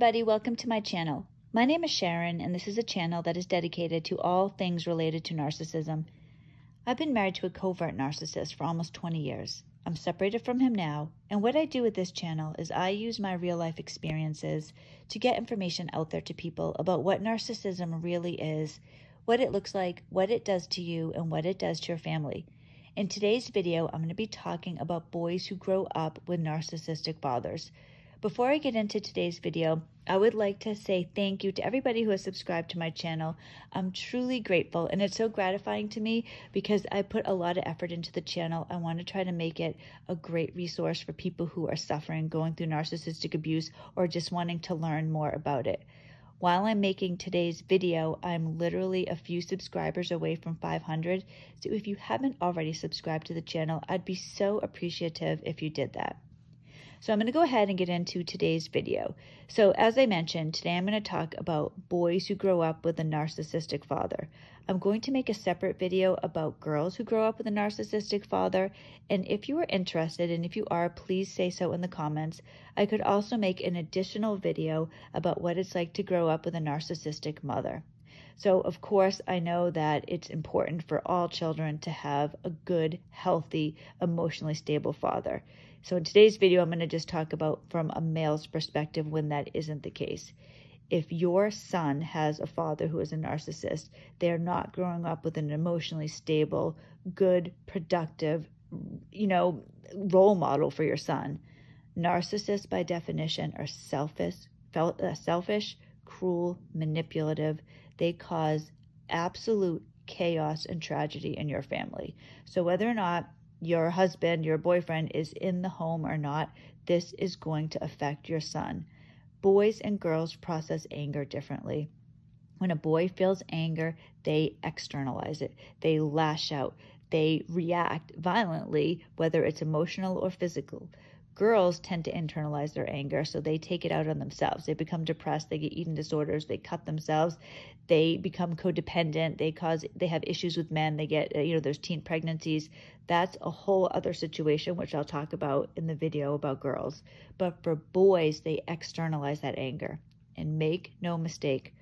everybody, welcome to my channel. My name is Sharon and this is a channel that is dedicated to all things related to narcissism. I've been married to a covert narcissist for almost 20 years. I'm separated from him now, and what I do with this channel is I use my real life experiences to get information out there to people about what narcissism really is, what it looks like, what it does to you, and what it does to your family. In today's video, I'm going to be talking about boys who grow up with narcissistic fathers. Before I get into today's video, I would like to say thank you to everybody who has subscribed to my channel. I'm truly grateful, and it's so gratifying to me because I put a lot of effort into the channel. I want to try to make it a great resource for people who are suffering, going through narcissistic abuse, or just wanting to learn more about it. While I'm making today's video, I'm literally a few subscribers away from 500. So if you haven't already subscribed to the channel, I'd be so appreciative if you did that. So I'm going to go ahead and get into today's video. So as I mentioned, today I'm going to talk about boys who grow up with a narcissistic father. I'm going to make a separate video about girls who grow up with a narcissistic father. And if you are interested, and if you are, please say so in the comments. I could also make an additional video about what it's like to grow up with a narcissistic mother. So of course, I know that it's important for all children to have a good, healthy, emotionally stable father. So in today's video, I'm going to just talk about from a male's perspective when that isn't the case. If your son has a father who is a narcissist, they're not growing up with an emotionally stable, good, productive, role model for your son. Narcissists, by definition, are selfish, cruel, manipulative. They cause absolute chaos and tragedy in your family. So whether or not your husband, your boyfriend is in the home or not, this is going to affect your son. Boys and girls process anger differently. When a boy feels anger, they externalize it. They lash out. They react violently, whether it's emotional or physical. Girls tend to internalize their anger, so they take it out on themselves. They become depressed, they get eating disorders, they cut themselves, they become codependent, they have issues with men, they get, there's teen pregnancies. That's a whole other situation, which I'll talk about in the video about girls. But for boys, they externalize that anger. And make no mistake,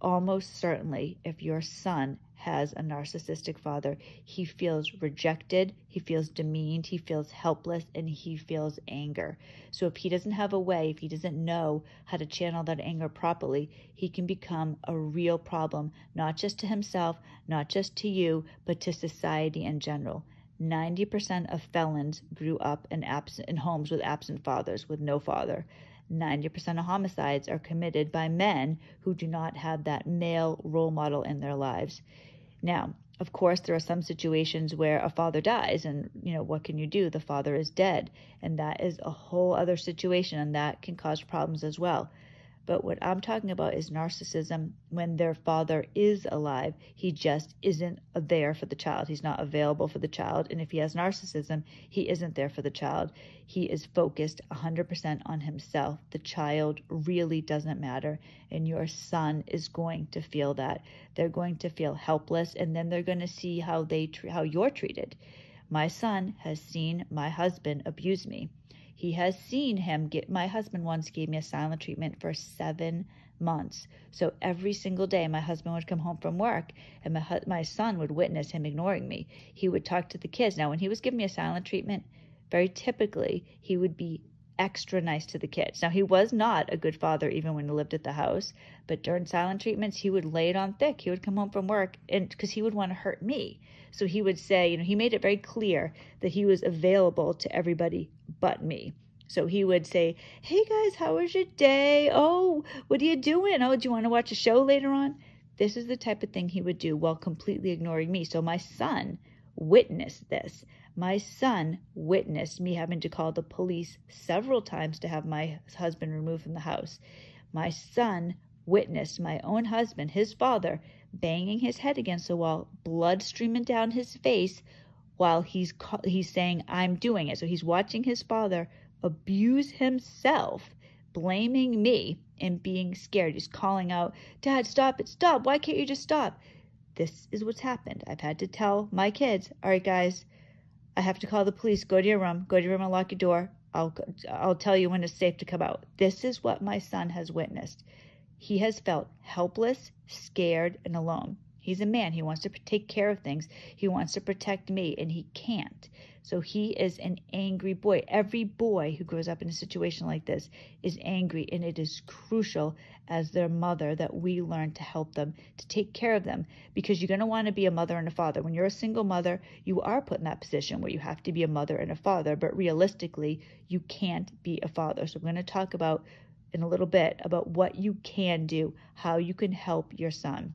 almost certainly, if your son has a narcissistic father, he feels rejected, he feels demeaned, he feels helpless, and he feels anger. So if he doesn't have a way, if he doesn't know how to channel that anger properly, he can become a real problem, not just to himself, not just to you, but to society in general. 90% of felons grew up in homes with absent fathers, with no father. 90% of homicides are committed by men who do not have that male role model in their lives. Now, of course, there are some situations where a father dies and, what can you do? The father is dead. And that is a whole other situation, and that can cause problems as well. But what I'm talking about is narcissism when their father is alive. He just isn't there for the child. He's not available for the child. And if he has narcissism, he isn't there for the child. He is focused 100% on himself. The child really doesn't matter. And your son is going to feel that. They're going to feel helpless, and then they're going to see how you're treated. My son has seen my husband abuse me. He has seen him my husband once gave me a silent treatment for 7 months. So every single day my husband would come home from work and my son would witness him ignoring me. He would talk to the kids. Now, when he was giving me a silent treatment, very typically he would be extra nice to the kids. Now, he was not a good father even when he lived at the house, but during silent treatments, he would lay it on thick. He would come home from work and because he would want to hurt me. So he would say, he made it very clear that he was available to everybody but me. So he would say, hey guys, how was your day? Oh, what are you doing? Oh, do you want to watch a show later on? This is the type of thing he would do while completely ignoring me. So my son witnessed this. My son witnessed me having to call the police several times to have my husband removed from the house. My son witnessed my own husband, his father, banging his head against the wall, blood streaming down his face while he's saying, I'm doing it. So he's watching his father abuse himself, blaming me and being scared. He's calling out, Dad, stop it, stop. Why can't you just stop? This is what's happened. I've had to tell my kids, all right, guys, I have to call the police. Go to your room and lock your door. I'll tell you when it's safe to come out. This is what my son has witnessed. He has felt helpless, scared, and alone. He's a man. He wants to take care of things. He wants to protect me, and he can't. So he is an angry boy. Every boy who grows up in a situation like this is angry, and it is crucial as their mother that we learn to help them, to take care of them, because you're going to want to be a mother and a father. When you're a single mother, you are put in that position where you have to be a mother and a father, but realistically, you can't be a father. So we're going to talk about in a little bit about what you can do, how you can help your son.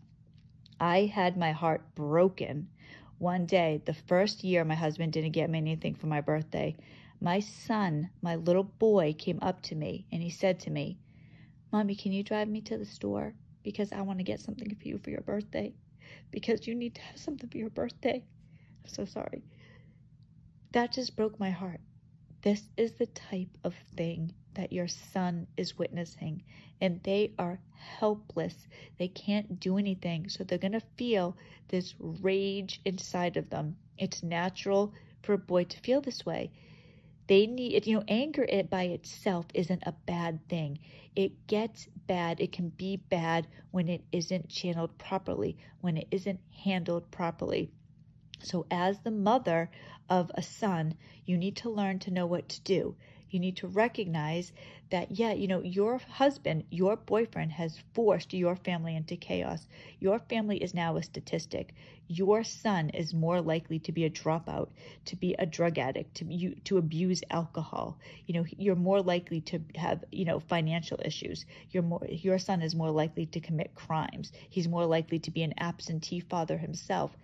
I had my heart broken one day, the first year my husband didn't get me anything for my birthday. My son, my little boy, came up to me and he said to me, "Mommy, can you drive me to the store? Because I want to get something for you for your birthday. Because you need to have something for your birthday." I'm so sorry. That just broke my heart. This is the type of thing that your son is witnessing, and they are helpless. They can't do anything, so they're going to feel this rage inside of them. It's natural for a boy to feel this way. They need, anger by itself isn't a bad thing. It gets bad. It can be bad when it isn't channeled properly, when it isn't handled properly. So as the mother of a son, you need to learn to know what to do. You need to recognize that, your husband, your boyfriend has forced your family into chaos. Your family is now a statistic. Your son is more likely to be a dropout, to be a drug addict, to abuse alcohol. You're more likely to have, financial issues. Your son is more likely to commit crimes. He's more likely to be an absentee father himself.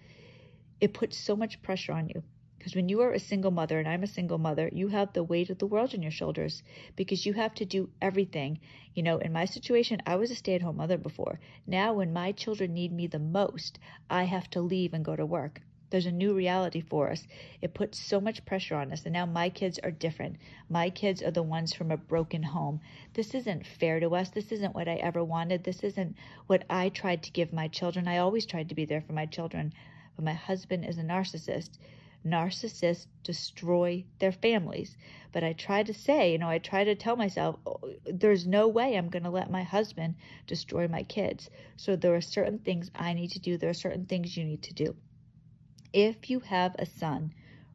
It puts so much pressure on you. Because when you are a single mother, and I'm a single mother, you have the weight of the world on your shoulders because you have to do everything. In my situation, I was a stay-at-home mother before. Now, when my children need me the most, I have to leave and go to work. There's a new reality for us. It puts so much pressure on us. And now my kids are different. My kids are the ones from a broken home. This isn't fair to us. This isn't what I ever wanted. This isn't what I tried to give my children. I always tried to be there for my children. But my husband is a narcissist. Narcissists destroy their families. But I try to say, I try to tell myself, there's no way I'm going to let my husband destroy my kids. So there are certain things I need to do. There are certain things you need to do. If you have a son,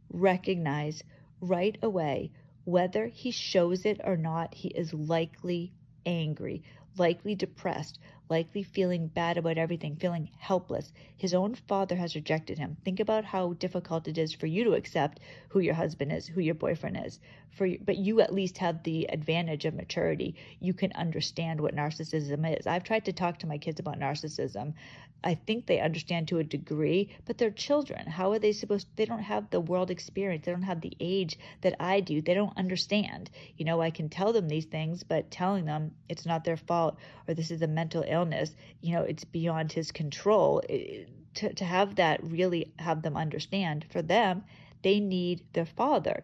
recognize right away, whether he shows it or not, he is likely angry, likely depressed, likely feeling bad about everything, feeling helpless. His own father has rejected him. Think about how difficult it is for you to accept who your husband is, who your boyfriend is. But you at least have the advantage of maturity. You can understand what narcissism is. I've tried to talk to my kids about narcissism. I think they understand to a degree, but they're children. How are they they don't have the world experience. They don't have the age that I do. They don't understand. I can tell them these things, but telling them it's not their fault or this is a mental illness, it's beyond his control. To have that really have them understand, for them, they need their father.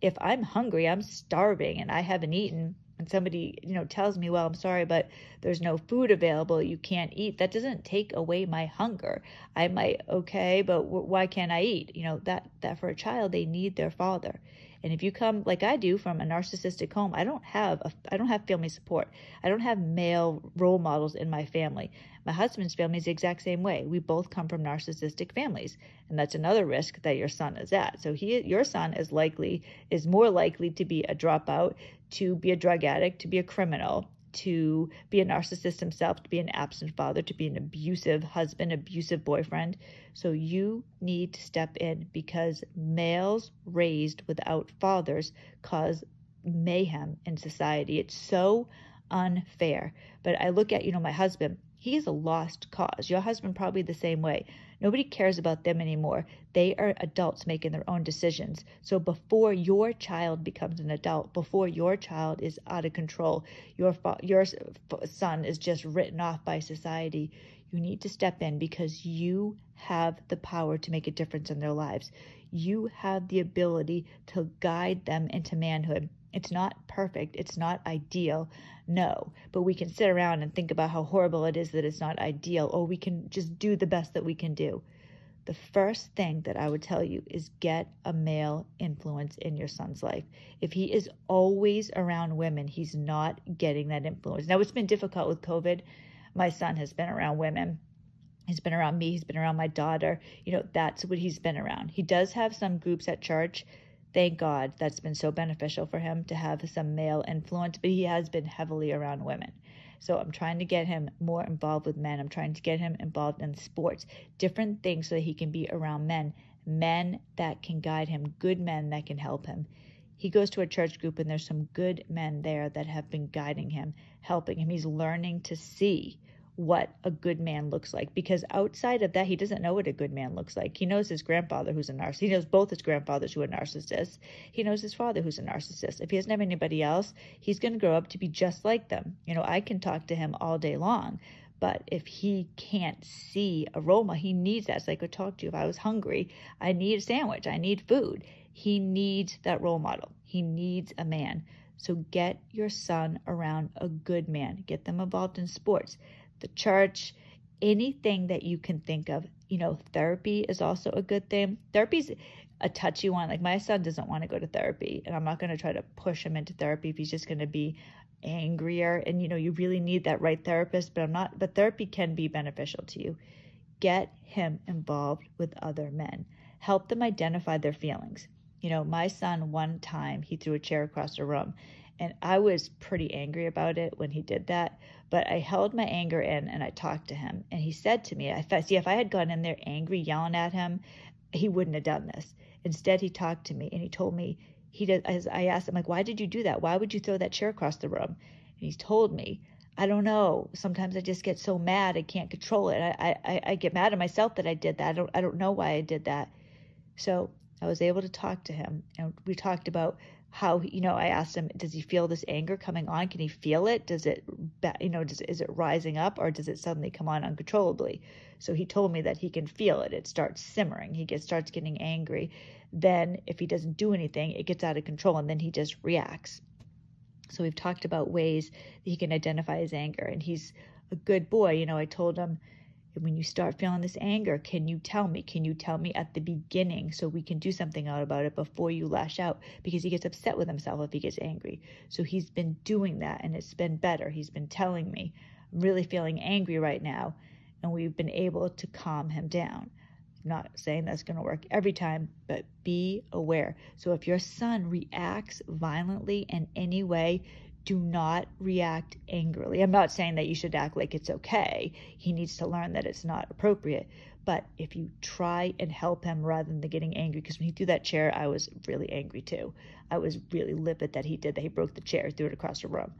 If I'm hungry, I'm starving and I haven't eaten, and somebody, tells me, "Well, I'm sorry, but there's no food available, you can't eat," that doesn't take away my hunger. I might, okay, but why can't I eat? That for a child, they need their father. And if you come like I do from a narcissistic home, I don't have family support. I don't have male role models in my family. My husband's family is the exact same way. We both come from narcissistic families, and that's another risk that your son is at. So your son is more likely to be a dropout, to be a drug addict, to be a criminal, to be a narcissist himself, to be an absent father, to be an abusive husband, abusive boyfriend. So you need to step in, because males raised without fathers cause mayhem in society. It's so unfair. But I look at, my husband, he is a lost cause. Your husband probably the same way. Nobody cares about them anymore. They are adults making their own decisions. So before your child becomes an adult, before your child is out of control, your son is just written off by society, you need to step in, because you have the power to make a difference in their lives. You have the ability to guide them into manhood. It's not perfect. It's not ideal. No, but we can sit around and think about how horrible it is that it's not ideal, or we can just do the best that we can do. The first thing that I would tell you is get a male influence in your son's life. If he is always around women, he's not getting that influence. Now, it's been difficult with COVID. My son has been around women. He's been around me. He's been around my daughter. That's what he's been around. He does have some groups at church. Thank God, that's been so beneficial for him to have some male influence, but he has been heavily around women. So I'm trying to get him more involved with men. I'm trying to get him involved in sports, different things so that he can be around men that can guide him, good men that can help him. He goes to a church group and there's some good men there that have been guiding him, helping him. He's learning to see what a good man looks like, because outside of that, he doesn't know what a good man looks like. He knows his grandfather who's a narcissist. He knows both his grandfathers who are narcissists. He knows his father who's a narcissist. If he doesn't have anybody else, he's going to grow up to be just like them. I can talk to him all day long, but if he can't see a role model, he needs that. It's like I talked to you. If I was hungry, I need a sandwich. I need food. He needs that role model. He needs a man. So get your son around a good man. Get them involved in sports, the church, anything that you can think of. Therapy is also a good thing. Therapy's a touchy one. Like, my son doesn't want to go to therapy, and I'm not going to try to push him into therapy if he's just going to be angrier. And, you really need that right therapist, but therapy can be beneficial to you. Get him involved with other men. Help them identify their feelings. My son, one time, he threw a chair across the room, and I was pretty angry about it when he did that, but I held my anger in and I talked to him, and he said to me, if I had gone in there angry, yelling at him, he wouldn't have done this. Instead, he talked to me and he told me, I asked him, like, why did you do that? Why would you throw that chair across the room? And he told me, I don't know. Sometimes I just get so mad, I can't control it. I get mad at myself that I did that. I don't know why I did that. So I was able to talk to him, and we talked about how, I asked him, does he feel this anger coming on? Can he feel it? Is it rising up, or does it suddenly come on uncontrollably? So he told me that he can feel it. It starts simmering. He starts getting angry. Then if he doesn't do anything, it gets out of control, and then he just reacts. So we've talked about ways that he can identify his anger, and he's a good boy. I told him, when you start feeling this anger, can you tell me? Can you tell me at the beginning so we can do something about it before you lash out? Because he gets upset with himself if he gets angry. So he's been doing that, and it's been better. He's been telling me, I'm really feeling angry right now, and we've been able to calm him down. I'm not saying that's going to work every time, but be aware. So if your son reacts violently in any way, do not react angrily. I'm not saying that you should act like it's okay. He needs to learn that it's not appropriate. But if you try and help him rather than getting angry, because when he threw that chair, I was really angry too. I was really livid that he did that. He broke the chair, threw it across the room.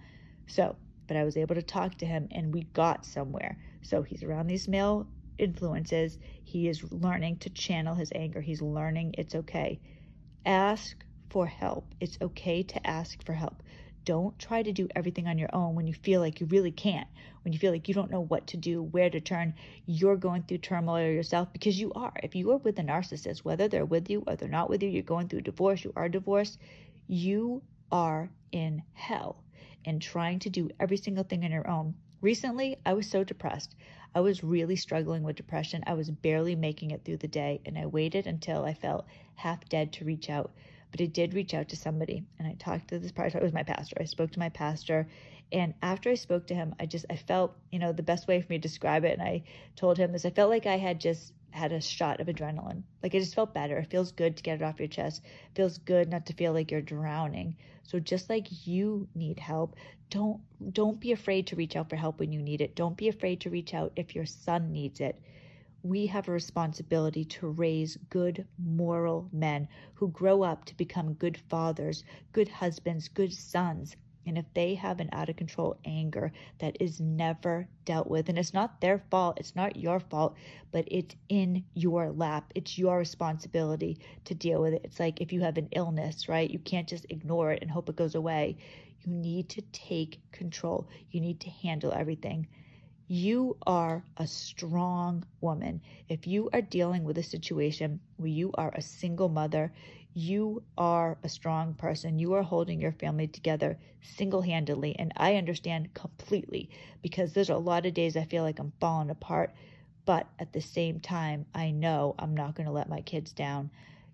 But I was able to talk to him, and we got somewhere. So he's around these male influences. He is learning to channel his anger. He's learning it's okay. Ask for help. It's okay to ask for help. Don't try to do everything on your own when you feel like you really can't, when you feel like you don't know what to do, where to turn. You're going through turmoil yourself, because you are. If you are with a narcissist, whether they're with you or they're not with you, you're going through a divorce, you are divorced, you are in hell and trying to do every single thing on your own. Recently, I was so depressed. I was really struggling with depression. I was barely making it through the day, and I waited until I felt half dead to reach out. But I did reach out to somebody, and I talked to this person. It was my pastor. I spoke to my pastor, and after I spoke to him, I felt, the best way for me to describe it, and I told him this, I felt like I had just had a shot of adrenaline. Like, I just felt better. It feels good to get it off your chest. It feels good not to feel like you're drowning. So just like you need help, don't be afraid to reach out for help when you need it. Don't be afraid to reach out if your son needs it. We have a responsibility to raise good, moral men who grow up to become good fathers, good husbands, good sons. And if they have an out-of-control anger that is never dealt with, and it's not their fault, it's not your fault, but it's in your lap. It's your responsibility to deal with it. It's like if you have an illness, right? You can't just ignore it and hope it goes away. You need to take control. You need to handle everything. You are a strong woman. If you are dealing with a situation where you are a single mother, you are a strong person. You are holding your family together single-handedly. And I understand completely, because there's a lot of days I feel like I'm falling apart. But at the same time, I know I'm not going to let my kids down.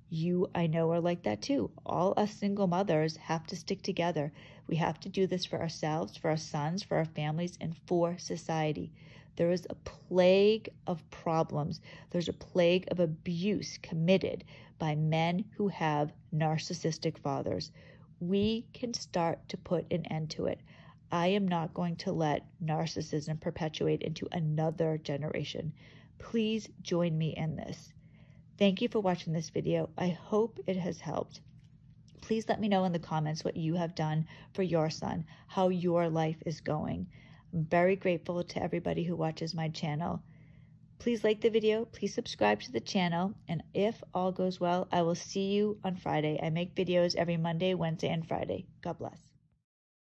You, I know, are like that too. All us single mothers have to stick together. We have to do this for ourselves, for our sons, for our families, and for society. There is a plague of problems. There's a plague of abuse committed by men who have narcissistic fathers. We can start to put an end to it. I am not going to let narcissism perpetuate into another generation. Please join me in this. Thank you for watching this video. I hope it has helped. Please let me know in the comments what you have done for your son, how your life is going. I'm very grateful to everybody who watches my channel. Please like the video, please subscribe to the channel, and if all goes well, I will see you on Friday. I make videos every Monday, Wednesday, and Friday. God bless.